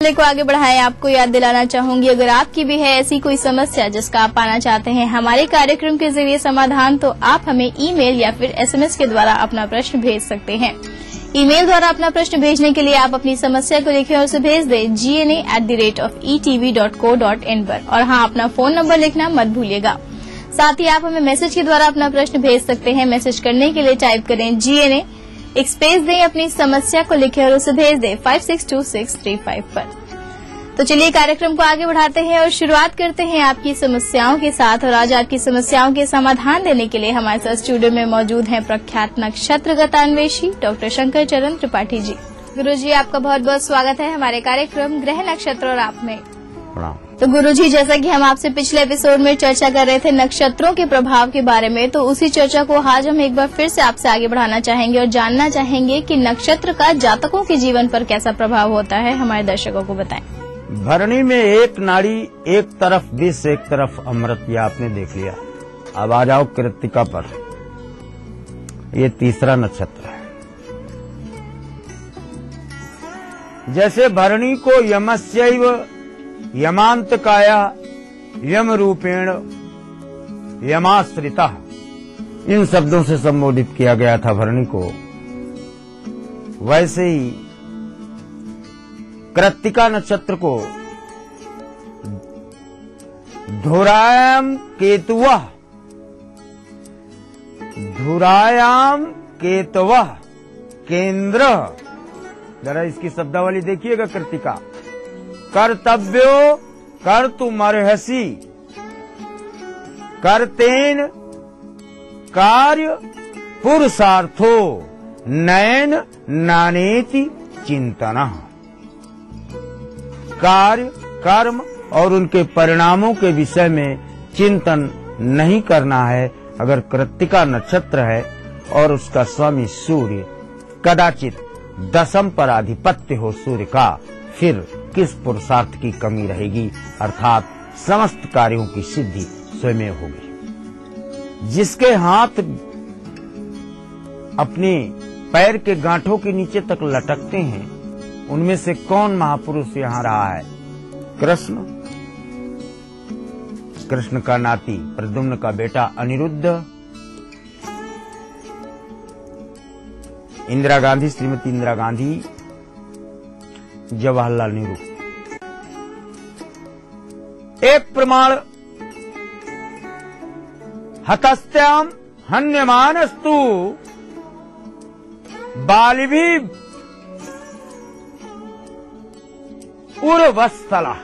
को आगे बढ़ाएं। आपको याद दिलाना चाहूंगी, अगर आपकी भी है ऐसी कोई समस्या जिसका आप पाना चाहते हैं हमारे कार्यक्रम के जरिए समाधान, तो आप हमें ईमेल या फिर SMS के द्वारा अपना प्रश्न भेज सकते हैं। ईमेल द्वारा अपना प्रश्न भेजने के लिए आप अपनी समस्या को लिखें और उसे भेज दें gna@etv.co.in पर। और हाँ, अपना फोन नंबर लिखना मत भूलिएगा। साथ ही आप हमें मैसेज के द्वारा अपना प्रश्न भेज सकते हैं। मैसेज करने के लिए टाइप करें GNA, एक स्पेस दें, अपनी समस्या को लिखें और उसे भेज दें 562635 पर। तो चलिए कार्यक्रम को आगे बढ़ाते हैं और शुरुआत करते हैं आपकी समस्याओं के साथ। और आज आपकी समस्याओं के समाधान देने के लिए हमारे साथ स्टूडियो में मौजूद हैं प्रख्यात नक्षत्र गतान्वेषी डॉक्टर शंकर चरण त्रिपाठी जी। गुरुजी, आपका बहुत बहुत स्वागत है हमारे कार्यक्रम ग्रह नक्षत्र और आप में। तो गुरुजी, जैसा कि हम आपसे पिछले एपिसोड में चर्चा कर रहे थे नक्षत्रों के प्रभाव के बारे में, तो उसी चर्चा को आज हम एक बार फिर से आपसे आगे बढ़ाना चाहेंगे और जानना चाहेंगे कि नक्षत्र का जातकों के जीवन पर कैसा प्रभाव होता है। हमारे दर्शकों को बताएं। भरणी में एक नाड़ी, एक तरफ विष, एक तरफ अमृत, ये आपने देख लिया। अब आ जाओ कृत्तिका पर। ये तीसरा नक्षत्र है। जैसे भरणी को यमस्यैव यमांतकाया यम रूपेण यमाश्रिता, इन शब्दों से संबोधित किया गया था भरणी को, वैसे ही कृत्तिका नक्षत्र को धुरायाम केतवः केंद्र। जरा इसकी शब्दावली देखिएगा। कृत्तिका कर्तव्यो कर्तुमर्हसि कर्तेन कार्य पुरुषार्थो नयन नानेति चिंतनः। कार्य, कर्म और उनके परिणामों के विषय में चिंतन नहीं करना है। अगर कृत्तिका नक्षत्र है और उसका स्वामी सूर्य कदाचित दशम पर आधिपत्य हो सूर्य का, फिर किस पुरुषार्थ की कमी रहेगी, अर्थात समस्त कार्यों की सिद्धि स्वयं होगी। जिसके हाथ अपने पैर के गांठों के नीचे तक लटकते हैं, उनमें से कौन महापुरुष यहाँ रहा है? कृष्ण। कृष्ण का नाती प्रद्युम्न का बेटा अनिरुद्ध, इंदिरा गांधी, श्रीमती इंदिरा गांधी, जवाहरलाल नेहरू। एक प्रमाण हतस्त्याम हन्यमानस्तु बालिभी उर्वस्थला,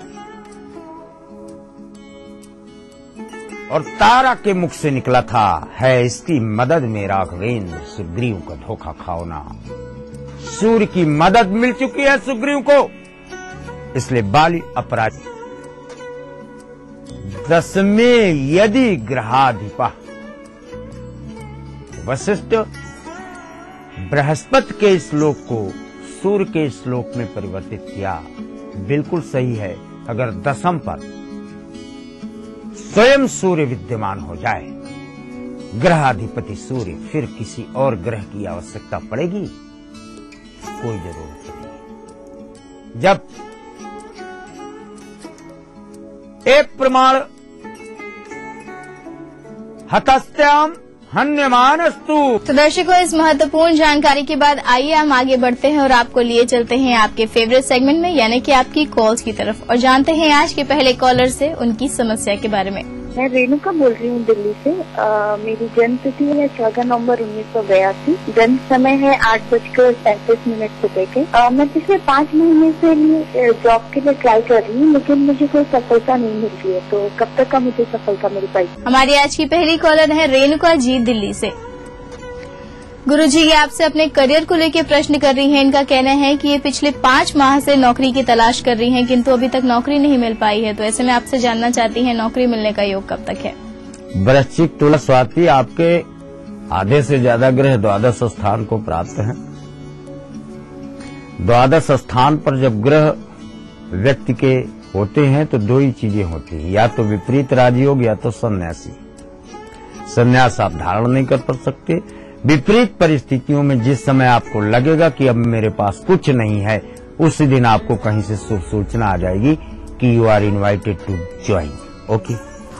और तारा के मुख से निकला था, है इसकी मदद में राघवेंद्र सुग्रीव का धोखा खाओना। सूर्य की मदद मिल चुकी है सुग्रीव को, इसलिए बाली अपराधी। दसमे यदि ग्रहाधिपा, वशिष्ठ बृहस्पति के श्लोक को सूर्य के श्लोक में परिवर्तित किया। बिल्कुल सही है। अगर दशम पर स्वयं सूर्य विद्यमान हो जाए, ग्रहाधिपति सूर्य, फिर किसी और ग्रह की आवश्यकता पड़ेगी? कोई जरूरत नहीं। जब एक प्रमाण हतस्त्याम हन्यमानस्तु। तो दर्शकों, इस महत्वपूर्ण जानकारी के बाद आइए हम आगे बढ़ते हैं और आपको लिए चलते हैं आपके फेवरेट सेगमेंट में, यानी कि आपकी कॉल्स की तरफ, और जानते हैं आज के पहले कॉलर से उनकी समस्या के बारे में। मैं रेणुका बोल रही हूँ दिल्ली से। मेरी जन्म तिथि है 14 नवंबर 1982। जन्म समय है 8:37 सुबह के। मैं पिछले 5 महीने से लिए जॉब के लिए ट्राई कर रही हूँ, लेकिन मुझे कोई सफलता नहीं मिल रही है। तो कब तक का मुझे सफलता मिल पाएगी? हमारी आज की पहली कॉलर है रेणुका जी दिल्ली से। गुरुजी, ये आपसे अपने करियर को लेकर प्रश्न कर रही हैं। इनका कहना है कि ये पिछले 5 माह से नौकरी की तलाश कर रही हैं, किंतु अभी तक नौकरी नहीं मिल पाई है। तो ऐसे में आपसे जानना चाहती हैं नौकरी मिलने का योग कब तक है? वृश्चिक, तुला, स्वाति, आपके आधे से ज्यादा ग्रह द्वादश स्थान को प्राप्त हैं। द्वादश स्थान पर जब ग्रह व्यक्ति के होते हैं तो 2 ही चीजें होती हैं, या तो विपरीत राजयोग या तो सन्यासी। संन्यास आप धारण नहीं कर सकते। विपरीत परिस्थितियों में जिस समय आपको लगेगा कि अब मेरे पास कुछ नहीं है, उसी दिन आपको कहीं से शुभ सूचना आ जाएगी कि you are invited to join. Okay.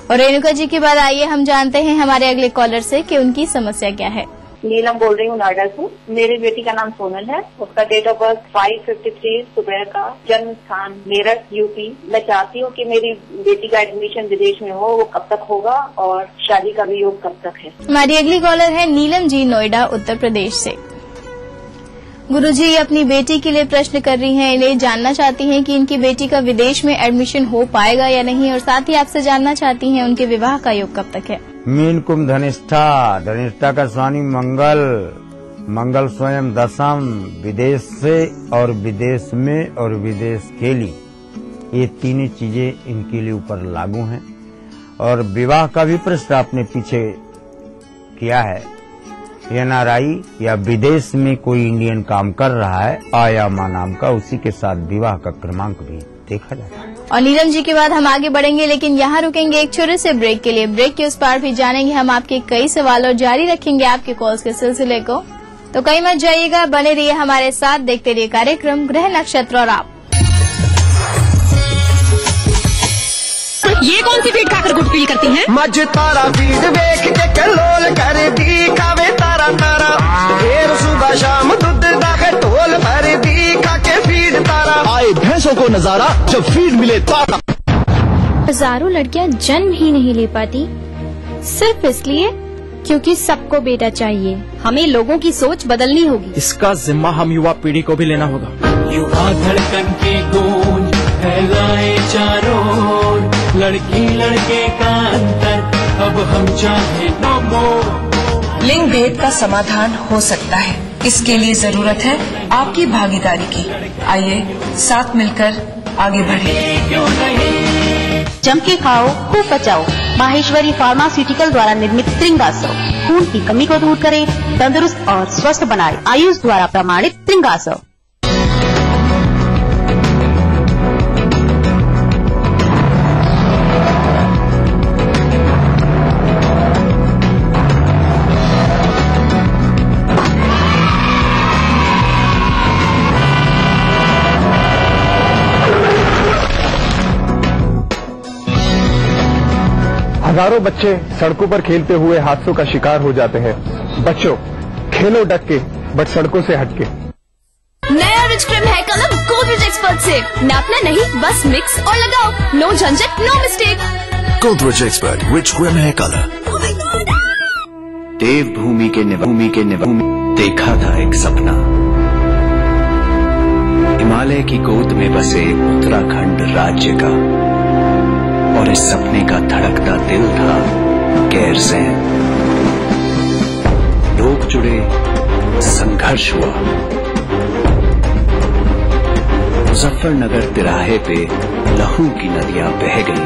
और रेणुका जी के बाद आइए हम जानते हैं हमारे अगले कॉलर से कि उनकी समस्या क्या है। नीलम बोल रही हूँ नोएडा से। मेरी बेटी का नाम सोनल है। उसका डेट ऑफ बर्थ 5:53 सुबह का, जन्म स्थान मेरठ यूपी। मैं चाहती हूँ कि मेरी बेटी का एडमिशन विदेश में हो, वो कब तक होगा और शादी का भी योग कब तक है। हमारी अगली कॉलर है नीलम जी, नोएडा उत्तर प्रदेश से। गुरुजी अपनी बेटी के लिए प्रश्न कर रही हैं। इन्हें जानना चाहती हैं कि इनकी बेटी का विदेश में एडमिशन हो पाएगा या नहीं, और साथ ही आपसे जानना चाहती हैं उनके विवाह का योग कब तक है। मीन कुंभ धनिष्ठा का स्वामी मंगल स्वयं दशम, विदेश से और विदेश में और विदेश के लिए, ये तीनों चीजें इनके लिए ऊपर लागू हैं। और विवाह का भी प्रश्न आपने पीछे किया है। एनआरआई या विदेश में कोई इंडियन काम कर रहा है, आयामा नाम का, उसी के साथ विवाह का क्रमांक भी देखा जाता है। और नीलम जी के बाद हम आगे बढ़ेंगे, लेकिन यहाँ रुकेंगे एक छोटे से ब्रेक के लिए। ब्रेक के उस पार भी जानेंगे हम आपके कई सवाल और जारी रखेंगे आपके कॉल्स के सिलसिले को। तो कहीं मत जाइएगा, बने रहिए हमारे साथ, देखते रहिए कार्यक्रम ग्रह नक्षत्र और आप। ये कौन सी फीड खाकर गुड फील करती हैं? मज तारा फीड देख के कलोल कर दी खावे तारा तारा, फिर सुबह शाम दूध दाखे ढोल भर दी खाके फीड तारा। आए भैंसों को नजारा जब फीड मिले तारा। हजारों लड़कियां जन्म ही नहीं ले पाती सिर्फ इसलिए क्योंकि सबको बेटा चाहिए। हमें लोगों की सोच बदलनी होगी। इसका जिम्मा हम युवा पीढ़ी को भी लेना होगा। युवा धड़कन की गूंज फैलाए चारों, लड़की लड़के का अंतर अब हम चाहे नो मोर। लिंग भेद का समाधान हो सकता है, इसके लिए जरूरत है आपकी भागीदारी की। आइए साथ मिलकर आगे बढ़ें। जम के खाओ, खूब बचाओ। माहेश्वरी फार्मास्यूटिकल द्वारा निर्मित त्रिंगासव खून की कमी को दूर करे, तंदुरुस्त और स्वस्थ बनाए। आयुष द्वारा प्रमाणित त्रिंगासव। हजारों बच्चे सड़कों पर खेलते हुए हादसों का शिकार हो जाते हैं। बच्चों, खेलो डट के, बट सड़कों से हट के। नया rich cream hair colour Godrej expert से नापना नहीं, बस मिक्स और लगाओ। नो झंझट, no mistake. Godrej expert rich cream hair colour. देवभूमि के निभूमि देखा था एक सपना। हिमालय की गोद में बसे उत्तराखंड राज्य का, और इस सपने का धड़कता दिल था गैरसैंण। लोग जुड़े, संघर्ष हुआ। मुजफ्फरनगर तिराहे पे लहू की नदियां बह गई।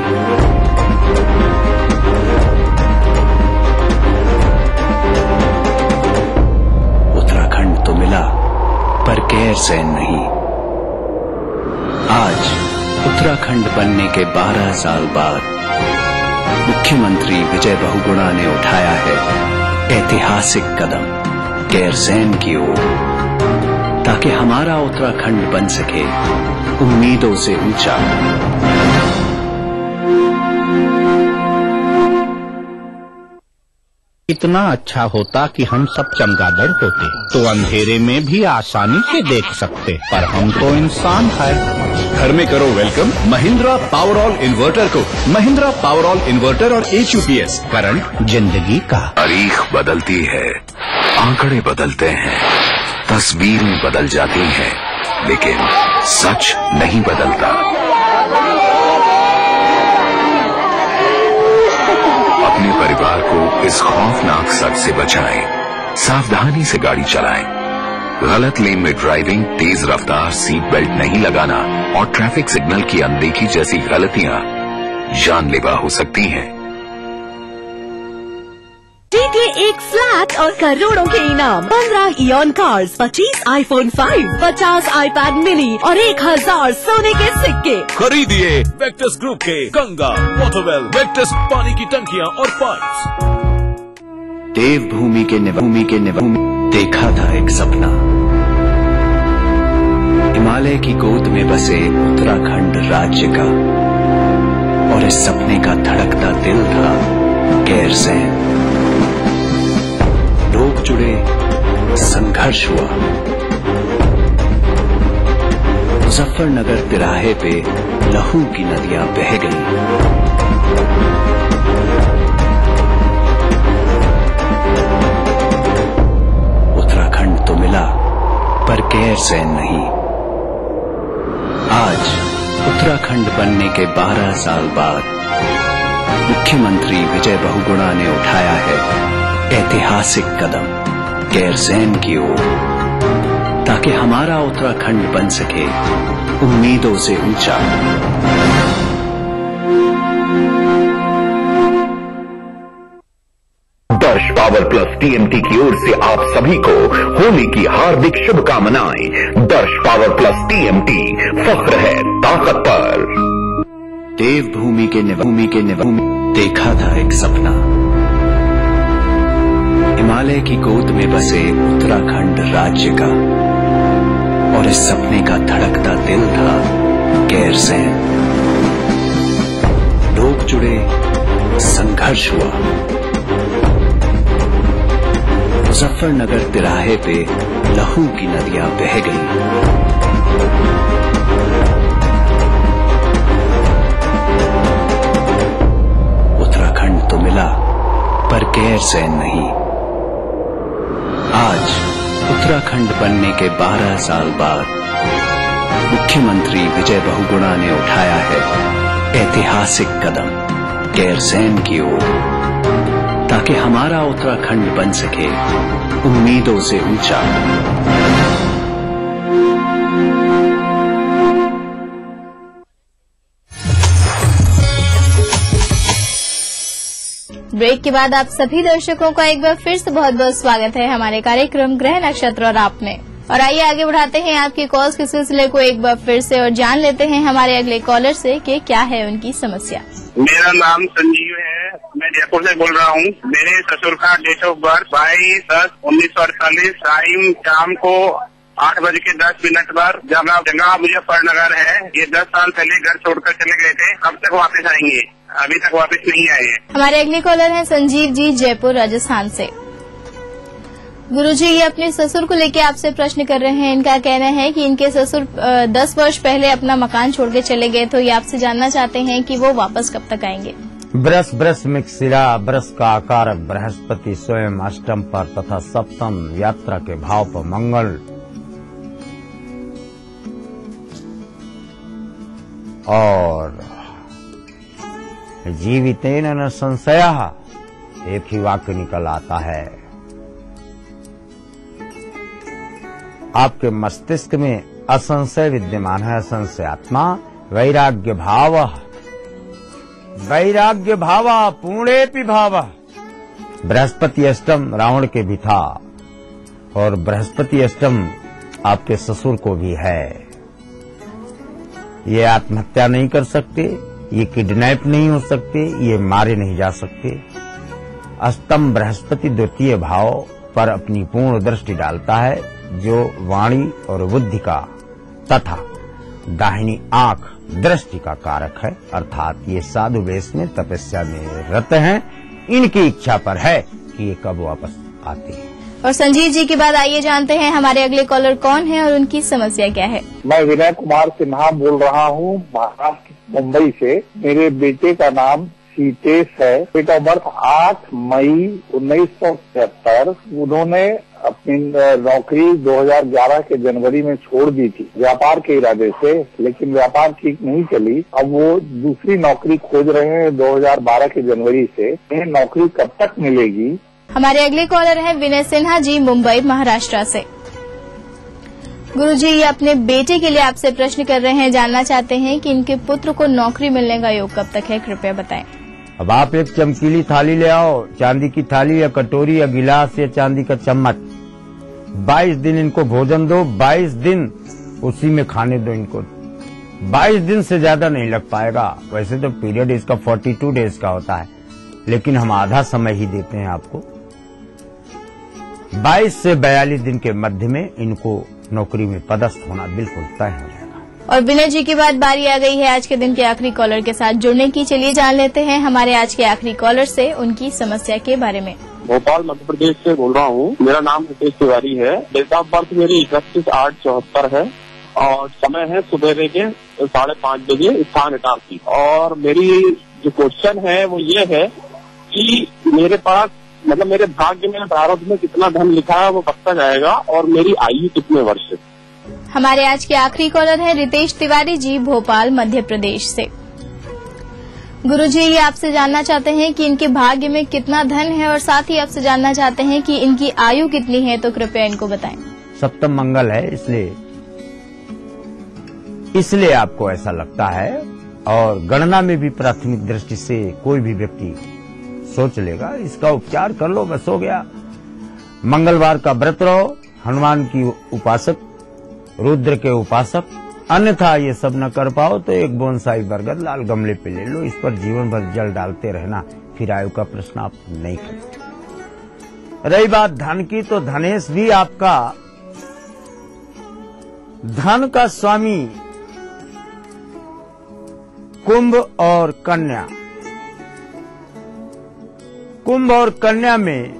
उत्तराखंड तो मिला पर गैरसैंण नहीं। आज उत्तराखंड बनने के 12 साल बाद मुख्यमंत्री विजय बहुगुणा ने उठाया है ऐतिहासिक कदम गैरसैंण की ओर, ताकि हमारा उत्तराखंड बन सके उम्मीदों से ऊंचा। इतना अच्छा होता कि हम सब चमगादड़ होते तो अंधेरे में भी आसानी से देख सकते, पर हम तो इंसान है। घर में करो वेलकम महिंद्रा पावरऑल इन्वर्टर को। महिंद्रा पावरऑल इन्वर्टर और HUPS करंट जिंदगी का। तारीख बदलती है, आंकड़े बदलते हैं, तस्वीरें बदल जाती हैं, लेकिन सच नहीं बदलता। अपने परिवार को इस खौफनाक सच से बचाएं। सावधानी से गाड़ी चलाएं। गलत लेन में ड्राइविंग, तेज रफ्तार, सीट बेल्ट नहीं लगाना और ट्रैफिक सिग्नल की अनदेखी जैसी गलतियां जानलेवा हो सकती हैं। जीतिए एक फ्लैट और करोड़ों के इनाम। 15 ion cars, 25 iPhone 5, 50 iPad mini और 1000 सोने के सिक्के। खरीदिए वेक्टस ग्रुप के गंगा, मोटोवेल, वेक्टस पानी की टंकियां और पाइप्स। देवभूमि के निभूमि देखा था एक सपना। हिमालय की गोद में बसे उत्तराखंड राज्य का, और इस सपने का धड़कता दिल था गैरसैंण। लोग जुड़े, संघर्ष हुआ। मुजफ्फरनगर तिराहे पे लहू की नदियां बह गईं। उत्तराखंड तो मिला पर गैरसैंण नहीं। आज उत्तराखंड बनने के 12 साल बाद मुख्यमंत्री विजय बहुगुणा ने उठाया है ऐतिहासिक कदम गैरसैंण की ओर, ताकि हमारा उत्तराखंड बन सके उम्मीदों से ऊंचा। दर्श पावर प्लस टीएमटी की ओर से आप सभी को होली की हार्दिक शुभकामनाएं। दर्श पावर प्लस टीएमटी, फख्र है ताकत पर। देवभूमि के निवासी देखा था एक सपना, हिमालय की गोद में बसे उत्तराखंड राज्य का, और इस सपने का धड़कता दिल था गैरसैंण। लोग जुड़े, संघर्ष हुआ। मुजफ्फरनगर तिराहे पे लहू की नदियां बह गईं। उत्तराखंड तो मिला पर गैरसैंण नहीं। आज उत्तराखंड बनने के 12 साल बाद मुख्यमंत्री विजय बहुगुणा ने उठाया है ऐतिहासिक कदम गैरसैंण की ओर, ताकि हमारा उत्तराखंड बन सके उम्मीदों से ऊंचा। ब्रेक के बाद आप सभी दर्शकों का एक बार फिर से बहुत बहुत स्वागत है हमारे कार्यक्रम ग्रह नक्षत्र और आप में। और आइए आगे बढ़ाते हैं आपके कॉल्स के सिलसिले को एक बार फिर से और जान लेते हैं हमारे अगले कॉलर से कि क्या है उनकी समस्या। मेरा नाम संजीव है, मैं जयपुर से बोल रहा हूँ। मेरे ससुर का डेट ऑफ बर्थ 22/10/1948, टाइम शाम को 8:10 पर, जगह मुजफ्फरनगर है। ये 10 साल पहले घर छोड़कर चले गए थे, कब तक वापस आएंगे? अभी तक वापस नहीं आए हैं। हमारे अगले कॉलर हैं संजीव जी, जयपुर राजस्थान से। गुरुजी, ये अपने ससुर को लेके आपसे प्रश्न कर रहे हैं। इनका कहना है कि इनके ससुर 10 वर्ष पहले अपना मकान छोड़ के चले गए, तो ये आपसे जानना चाहते हैं कि वो वापस कब तक आएंगे। ब्रस ब्रस मिक्सिरा, ब्रस का आकार बृहस्पति स्वयं अष्टम पर तथा सप्तम यात्रा के भाव पर मंगल, और जीवितेन न संशयः, एक ही वाक्य निकल आता है। आपके मस्तिष्क में असंशय विद्यमान है, असंशय आत्मा, वैराग्य भाव, वैराग्य भाव पूर्णेपि भाव। बृहस्पति अष्टम रावण के भी था, और बृहस्पति अष्टम आपके ससुर को भी है। ये आत्महत्या नहीं कर सकते, ये किडनैप नहीं हो सकते, ये मारे नहीं जा सकते। अष्टम बृहस्पति द्वितीय भाव पर अपनी पूर्ण दृष्टि डालता है, जो वाणी और बुद्धि का तथा दाहिनी आंख दृष्टि का कारक है। अर्थात ये साधु वेश में तपस्या में रत हैं, इनकी इच्छा पर है कि ये कब वापस आते हैं। और संजीव जी के बाद आइए जानते हैं हमारे अगले कॉलर कौन है और उनकी समस्या क्या है। मैं विनय कुमार सिन्हा बोल रहा हूँ, महाराष्ट्र मुंबई से। मेरे बेटे का नाम सीतेश है। डेट ऑफ बर्थ 8 मई 1973। उन्होंने अपनी नौकरी 2011 के जनवरी में छोड़ दी थी व्यापार के इरादे से, लेकिन व्यापार ठीक नहीं चली। अब वो दूसरी नौकरी खोज रहे हैं 2012 के जनवरी से। ये नौकरी कब तक मिलेगी? हमारे अगले कॉलर हैं विनय सिन्हा जी, मुंबई महाराष्ट्र से। गुरुजी, ये अपने बेटे के लिए आपसे प्रश्न कर रहे हैं, जानना चाहते हैं कि इनके पुत्र को नौकरी मिलने का योग कब तक है, कृपया बताएं। अब आप एक चमकीली थाली ले आओ, चांदी की थाली या कटोरी या गिलास या चांदी का चम्मच। 22 दिन इनको भोजन दो, 22 दिन उसी में खाने दो इनको। 22 दिन से ज्यादा नहीं लग पाएगा। वैसे तो पीरियड इसका 42 डेज का होता है, लेकिन हम आधा समय ही देते हैं आपको। 22 से 42 दिन के मध्य में इनको नौकरी में पदस्थ होना बिल्कुल तय हो जाएगा। और विनय जी की बात बारी आ गई है आज के दिन के आखिरी कॉलर के साथ जुड़ने की। चलिए जान लेते हैं हमारे आज के आखिरी कॉलर से उनकी समस्या के बारे में। भोपाल मध्य प्रदेश से बोल रहा हूँ। मेरा नाम रितेश तिवारी है। डेट ऑफ बर्थ मेरी 31/8/74 है और समय है सुबह के 5:30 बजे, स्थान इटारसी। और मेरी जो क्वेश्चन है वो ये है कि मेरे पास मतलब मेरे भाग्य में प्रारब्ध में कितना धन लिखा है वो कब तक आएगा और मेरी आयु कितने वर्ष है। हमारे आज के आखिरी कॉलर हैं रितेश तिवारी जी, भोपाल मध्य प्रदेश से। गुरुजी ये आपसे जानना चाहते हैं कि इनके भाग्य में कितना धन है और साथ ही आपसे जानना चाहते हैं कि इनकी आयु कितनी है, तो कृपया इनको बताएं। सप्तम मंगल है, इसलिए आपको ऐसा लगता है। और गणना में भी प्राथमिक दृष्टि से कोई भी व्यक्ति सोच लेगा इसका उपचार कर लो, बस हो गया। मंगलवार का व्रत रहो, हनुमान की उपासक, रुद्र के उपासक। अन्यथा ये सब न कर पाओ तो एक बोनसाई बरगद लाल गमले पे ले लो, इस पर जीवन भर जल डालते रहना, फिर आयु का प्रश्न आप नहीं करते। रही बात धन की, तो धनेश भी आपका धन का स्वामी कुंभ और कन्या, कुंभ और कन्या में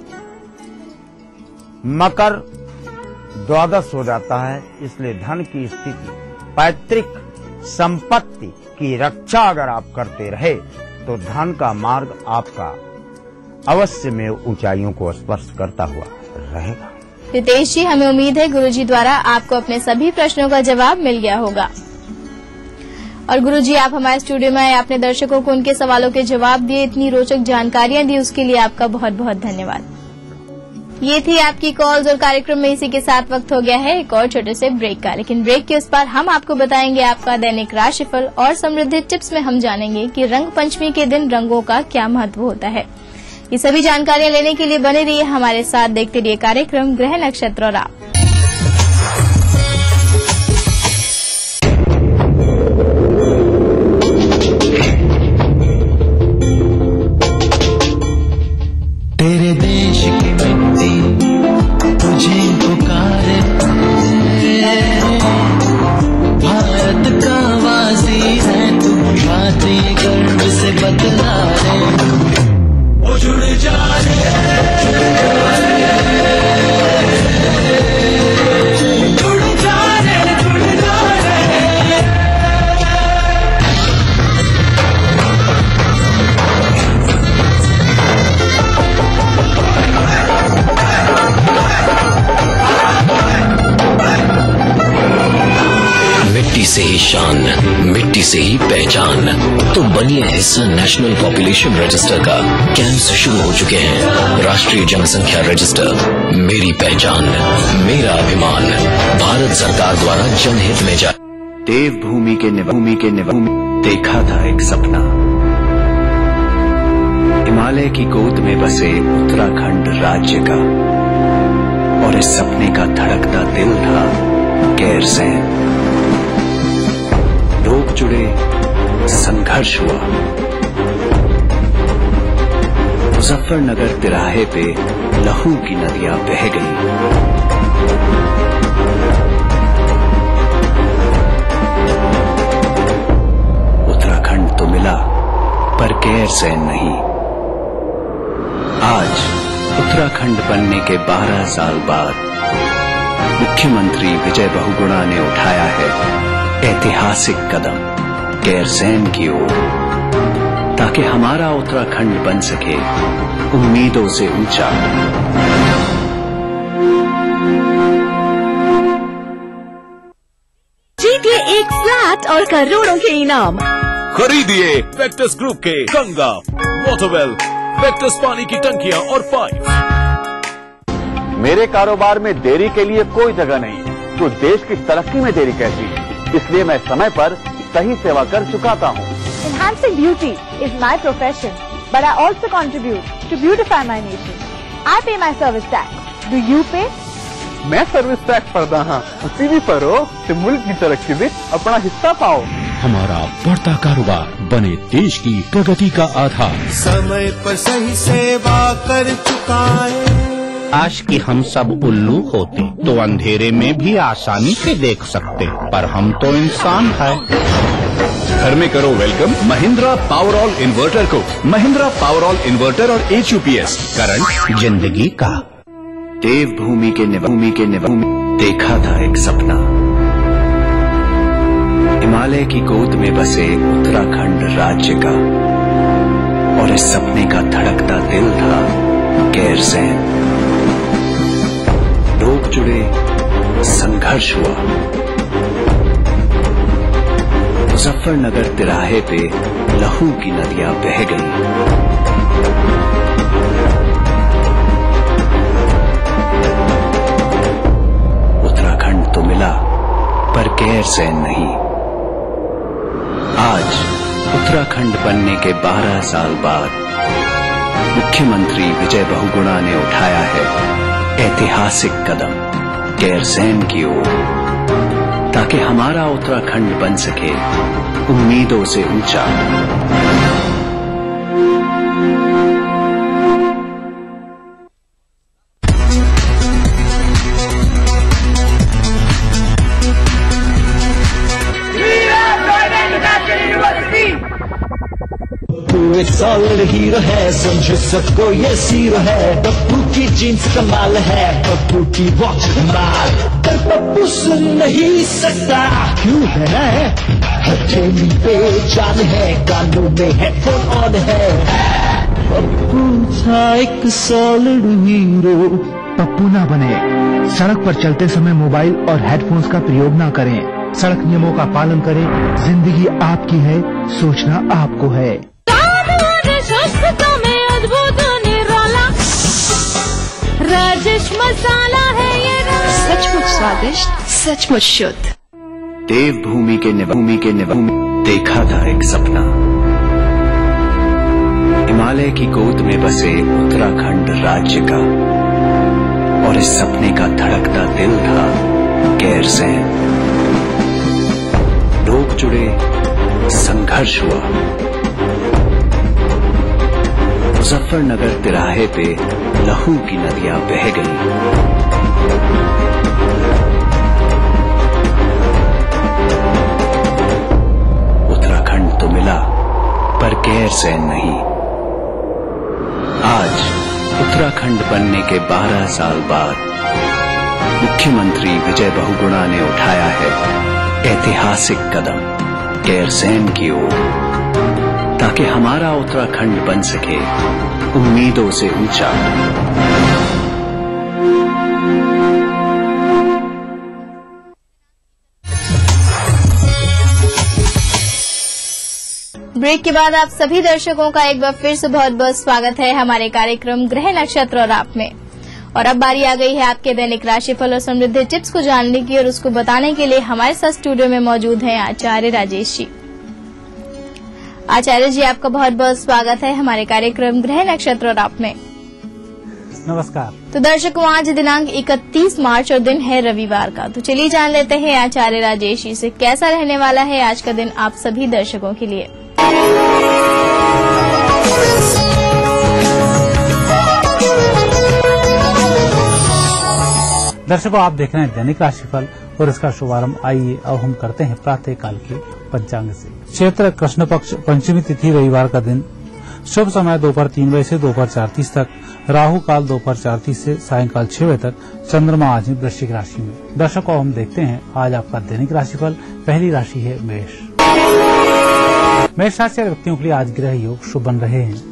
मकर द्वादश हो जाता है, इसलिए धन की स्थिति, पैतृक संपत्ति की रक्षा अगर आप करते रहे तो धन का मार्ग आपका अवश्य में ऊंचाइयों को स्पर्श करता हुआ रहेगा। रितेश जी, हमें उम्मीद है गुरुजी द्वारा आपको अपने सभी प्रश्नों का जवाब मिल गया होगा। और गुरुजी, आप हमारे स्टूडियो में आए, आपने दर्शकों को उनके सवालों के जवाब दिए, इतनी रोचक जानकारियां दी, उसके लिए आपका बहुत बहुत धन्यवाद। ये थी आपकी कॉल्स और कार्यक्रम में इसी के साथ वक्त हो गया है एक और छोटे से ब्रेक का। लेकिन ब्रेक के उस पार हम आपको बताएंगे आपका दैनिक राशिफल और समृद्धि टिप्स में हम जानेंगे कि रंग पंचमी के दिन रंगों का क्या महत्व होता है। ये सभी जानकारियां लेने के लिए बने रहिए हमारे साथ, देखते रहिए कार्यक्रम ग्रह नक्षत्र और आप। तेरे देश की मिट्टी तुझे पुकारे, भारत का वासी है तू, भारतीय गर्व से बदला रे, ओ जुड़ जा रे, जुड़ जा रे, जुड़ जा रे। मिट्टी से ही शान, मिट्टी से ही पहचान। तो बनिए हिस्सा नेशनल पॉपुलेशन रजिस्टर का। कैंप्स शुरू हो चुके हैं। राष्ट्रीय जनसंख्या रजिस्टर, मेरी पहचान, मेरा अभिमान, भारत सरकार द्वारा जनहित में जारी। देवभूमि के निवासी देखा था एक सपना, हिमालय की गोद में बसे उत्तराखंड राज्य का, और इस सपने का धड़कता दिल था गैरसैंण। लोग जुड़े, संघर्ष हुआ, मुजफ्फरनगर तिराहे पे लहू की नदियां बह गई। उत्तराखंड तो मिला पर गैरसैंण नहीं। आज उत्तराखंड बनने के 12 साल बाद मुख्यमंत्री विजय बहुगुणा ने उठाया है ऐतिहासिक कदम गैरसैंण की ओर, ताकि हमारा उत्तराखंड बन सके उम्मीदों से ऊंचा। जीतिए एक फ्लैट और करोड़ों के इनाम। खरीदिए वेक्टस ग्रुप के गंगा, वाटरवेल, वेक्टस पानी की टंकियां और पाइप। मेरे कारोबार में देरी के लिए कोई जगह नहीं, तो देश की तरक्की में देरी कैसी, इसलिए मैं समय पर सही सेवा कर चुकाता हूँ। Enhancing beauty is my profession, but I also contribute to beautify my nation. I pay my service tax. Do you pay? मैं सर्विस टैक्स भरता हाँ, उसी भी भरो तो मुल्क की तरक्की में अपना हिस्सा पाओ। हमारा बढ़ता कारोबार बने देश की प्रगति का आधार। समय पर सही सेवा कर चुकाए, काश कि हम सब उल्लू होते तो अंधेरे में भी आसानी से देख सकते, पर हम तो इंसान हैं। घर में करो वेलकम महिंद्रा पावरऑल इन्वर्टर को। महिंद्रा पावरऑल इन्वर्टर और HUPS करंट जिंदगी का। देवभूमि के निभूमि देखा था एक सपना, हिमालय की गोद में बसे उत्तराखंड राज्य का, और इस सपने का धड़कता दिल था गैरसैंण। लोग जुड़े, संघर्ष हुआ, मुजफ्फरनगर तिराहे पे लहू की नदियां बह गई। उत्तराखंड तो मिला पर गैरसैंण नहीं। आज उत्तराखंड बनने के 12 साल बाद मुख्यमंत्री विजय बहुगुणा ने उठाया है ऐतिहासिक कदम गैरसैंण की ओर, ताकि हमारा उत्तराखंड बन सके उम्मीदों से ऊंचा। एक सॉलिड हीरो है, समझो सबको ये जीरो है। पप्पू की जीन्स कमाल है, पप्पू की वॉच कमाल, पर पप्पू सुन नहीं सकता क्यों है? हथेली पे जान है, कानों में हेडफोन ऑन है। पप्पू था एक सॉलिड हीरो। पप्पू ना बने, सड़क पर चलते समय मोबाइल और हेडफोन्स का प्रयोग ना करें, सड़क नियमों का पालन करें। जिंदगी आपकी है, सोचना आपको है। में अद्भुत निराला राजेश मसाला है ये, सचमुच स्वादिष्ट, सचमुच शुद्ध। देवभूमि के निभूमि देखा था एक सपना, हिमालय की गोद में बसे उत्तराखंड राज्य का, और इस सपने का धड़कता दिल था गैरसैंण। लोग जुड़े, संघर्ष हुआ, मुजफ्फरनगर तिराहे पे लहू की नदियां बह गई। उत्तराखंड तो मिला पर गैरसैंण नहीं। आज उत्तराखंड बनने के 12 साल बाद मुख्यमंत्री विजय बहुगुणा ने उठाया है ऐतिहासिक कदम गैरसैंण की ओर, ताकि हमारा उत्तराखंड बन सके उम्मीदों से ऊंचा। ब्रेक के बाद आप सभी दर्शकों का एक बार फिर से बहुत बहुत स्वागत है हमारे कार्यक्रम ग्रह नक्षत्र और आप में। और अब बारी आ गई है आपके दैनिक राशिफल और समृद्धि टिप्स को जानने की, और उसको बताने के लिए हमारे साथ स्टूडियो में मौजूद हैं आचार्य राजेश जी। आचार्य जी, आपका बहुत बहुत स्वागत है हमारे कार्यक्रम ग्रह नक्षत्र और आप में। नमस्कार। तो दर्शकों, आज दिनांक 31 मार्च और दिन है रविवार का। तो चलिए जान लेते हैं आचार्य राजेश जी से कैसा रहने वाला है आज का दिन आप सभी दर्शकों के लिए। दर्शकों, आप देख रहे हैं दैनिक राशिफल और इसका शुभारंभ आइए अब हम करते हैं प्रातः काल के पंचांग से। क्षेत्र कृष्ण पक्ष पंचमी तिथि रविवार का दिन, शुभ समय दोपहर 3 बजे से दोपहर 4:30 तक, राहु काल दोपहर 4:30 से सायंकाल 6 बजे तक, चंद्रमा आज है वृश्चिक राशि में। दर्शकों, हम देखते हैं आज आपका दैनिक राशिफल। पहली राशि है मेष। मेष राशि व्यक्तियों के लिए आज ग्रह योग शुभ बन रहे हैं।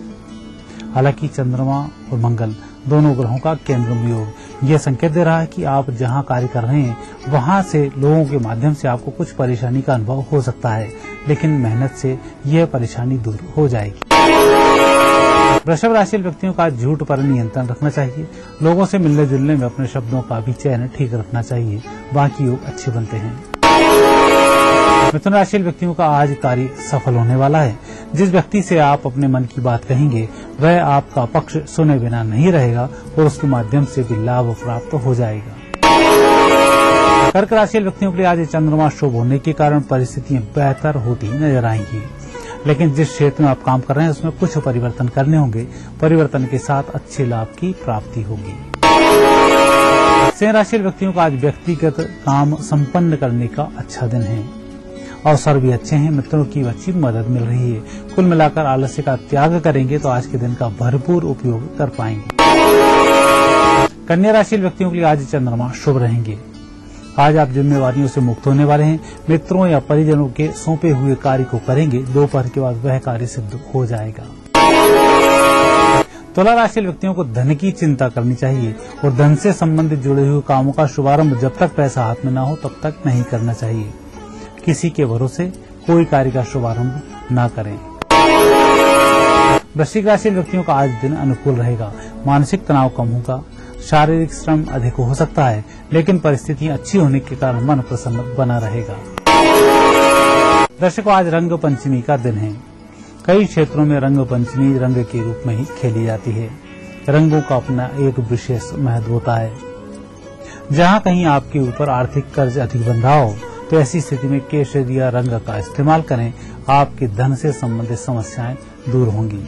हालांकि चंद्रमा और मंगल दोनों ग्रहों का केंद्र योग यह संकेत दे रहा है कि आप जहां कार्य कर रहे हैं वहां से लोगों के माध्यम से आपको कुछ परेशानी का अनुभव हो सकता है, लेकिन मेहनत से यह परेशानी दूर हो जाएगी। वृषभ राशि व्यक्तियों का झूठ पर नियंत्रण रखना चाहिए। लोगों से मिलने जुलने में अपने शब्दों का भी चयन ठीक रखना चाहिए, बाकी योग अच्छे बनते हैं। मिथुन राशि व्यक्तियों का आज कार्य सफल होने वाला है। जिस व्यक्ति से आप अपने मन की बात कहेंगे वह आपका पक्ष सुने बिना नहीं रहेगा और उसके माध्यम से भी लाभ प्राप्त हो जाएगा। कर्क राशि व्यक्तियों के लिए आज चंद्रमा शुभ होने के कारण परिस्थितियां बेहतर होती नजर आएंगी, लेकिन जिस क्षेत्र में आप काम कर रहे हैं उसमें कुछ परिवर्तन करने होंगे। परिवर्तन के साथ अच्छे लाभ की प्राप्ति होगी। सिंह राशि व्यक्तियों का आज व्यक्तिगत काम संपन्न करने का अच्छा दिन है। अवसर भी अच्छे हैं, मित्रों की अच्छी मदद मिल रही है। कुल मिलाकर आलस्य का त्याग करेंगे तो आज के दिन का भरपूर उपयोग कर पाएंगे। कन्या राशि व्यक्तियों के लिए आज चंद्रमा शुभ रहेंगे। आज आप जिम्मेवारियों से मुक्त होने वाले हैं। मित्रों या परिजनों के सौंपे हुए कार्य को करेंगे, दोपहर के बाद वह कार्य सिद्ध हो जाएगा। तुला राशि व्यक्तियों को धन की चिंता करनी चाहिए और धन से संबंधित जुड़े हुए कामों का शुभारंभ जब तक पैसा हाथ में न हो तब तक नहीं करना चाहिए। किसी के भरोसे कोई कार्य का शुभारंभ न करें। वृश्चिक राशि व्यक्तियों का आज दिन अनुकूल रहेगा। मानसिक तनाव कम होगा, शारीरिक श्रम अधिक हो सकता है, लेकिन परिस्थितियां अच्छी होने के कारण मन प्रसन्न बना रहेगा। दर्शकों, आज रंग पंचमी का दिन है। कई क्षेत्रों में रंग पंचमी रंग के रूप में ही खेली जाती है। रंगों का अपना एक विशेष महत्व होता है। जहाँ कहीं आपके ऊपर आर्थिक कर्ज अधिक बन रहा हो तो ऐसी स्थिति में केसरिया रंग का इस्तेमाल करें। आपके धन से संबंधित समस्याएं दूर होंगी।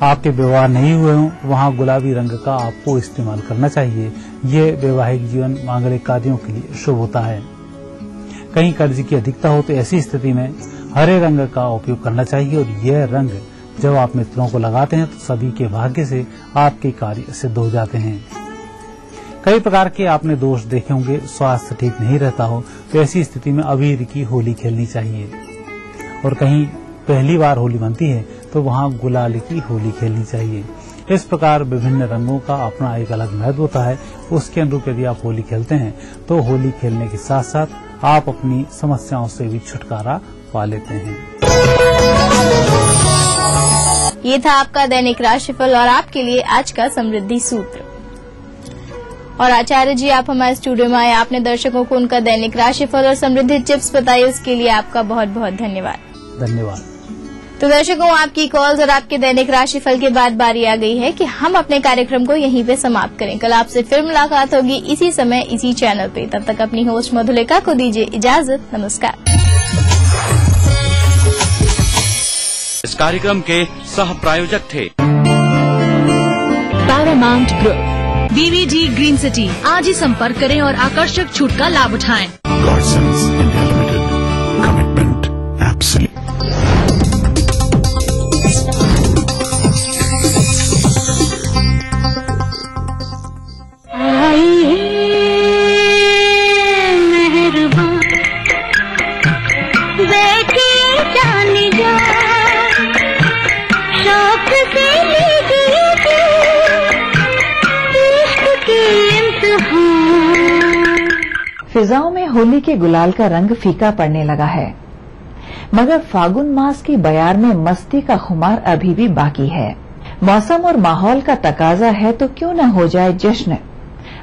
आपके विवाह नहीं हुए हों वहाँ गुलाबी रंग का आपको इस्तेमाल करना चाहिए। ये वैवाहिक जीवन मांगलिक कार्यों के लिए शुभ होता है। कहीं कर्ज की अधिकता हो तो ऐसी स्थिति में हरे रंग का उपयोग करना चाहिए और यह रंग जब आप मित्रों को लगाते हैं तो सभी के भाग्य से आपके कार्य सिद्ध हो जाते हैं। कई प्रकार के आपने दोष देखे होंगे, स्वास्थ्य ठीक नहीं रहता हो तो ऐसी स्थिति में अबीर की होली खेलनी चाहिए और कहीं पहली बार होली बनती है तो वहाँ गुलाल की होली खेलनी चाहिए। इस प्रकार विभिन्न रंगों का अपना एक अलग महत्व होता है। उसके अनुरूप यदि आप होली खेलते हैं तो होली खेलने के साथ साथ आप अपनी समस्याओं से भी छुटकारा पा लेते हैं। ये था आपका दैनिक राशिफल और आपके लिए आज का समृद्धि सूत्र। और आचार्य जी, आप हमारे स्टूडियो में आए, आपने दर्शकों को उनका दैनिक राशिफल और समृद्धि टिप्स बताई, उसके लिए आपका बहुत बहुत धन्यवाद। धन्यवाद। तो दर्शकों, आपकी कॉल्स और आपके दैनिक राशिफल के बाद बारी आ गई है कि हम अपने कार्यक्रम को यहीं पे समाप्त करें। कल आपसे फिर मुलाकात होगी इसी समय इसी चैनल पे। तब तक अपनी होस्ट मधुलिका को दीजिए इजाजत। नमस्कार। इस कार्यक्रम के सह प्रायोजक थे Paramount group, BVG green city. आज ही संपर्क करें और आकर्षक छूट का लाभ उठाएं। गॉडसंस इंडिया लिमिटेड, कमिटमेंट एब्सोल्यूट। फिजाओं में होली के गुलाल का रंग फीका पड़ने लगा है, मगर फागुन मास की बयार में मस्ती का खुमार अभी भी बाकी है। मौसम और माहौल का तकाजा है तो क्यों न हो जाए जश्न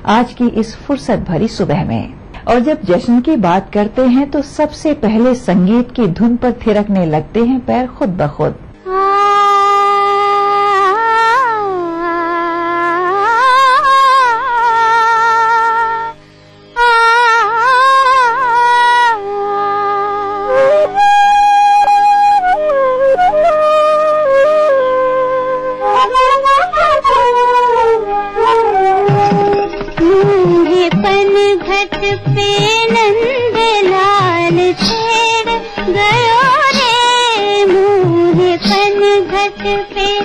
आज की इस फुर्सत भरी सुबह में। और जब जश्न की बात करते हैं तो सबसे पहले संगीत की धुन पर थिरकने लगते हैं पैर खुद ब खुद। पे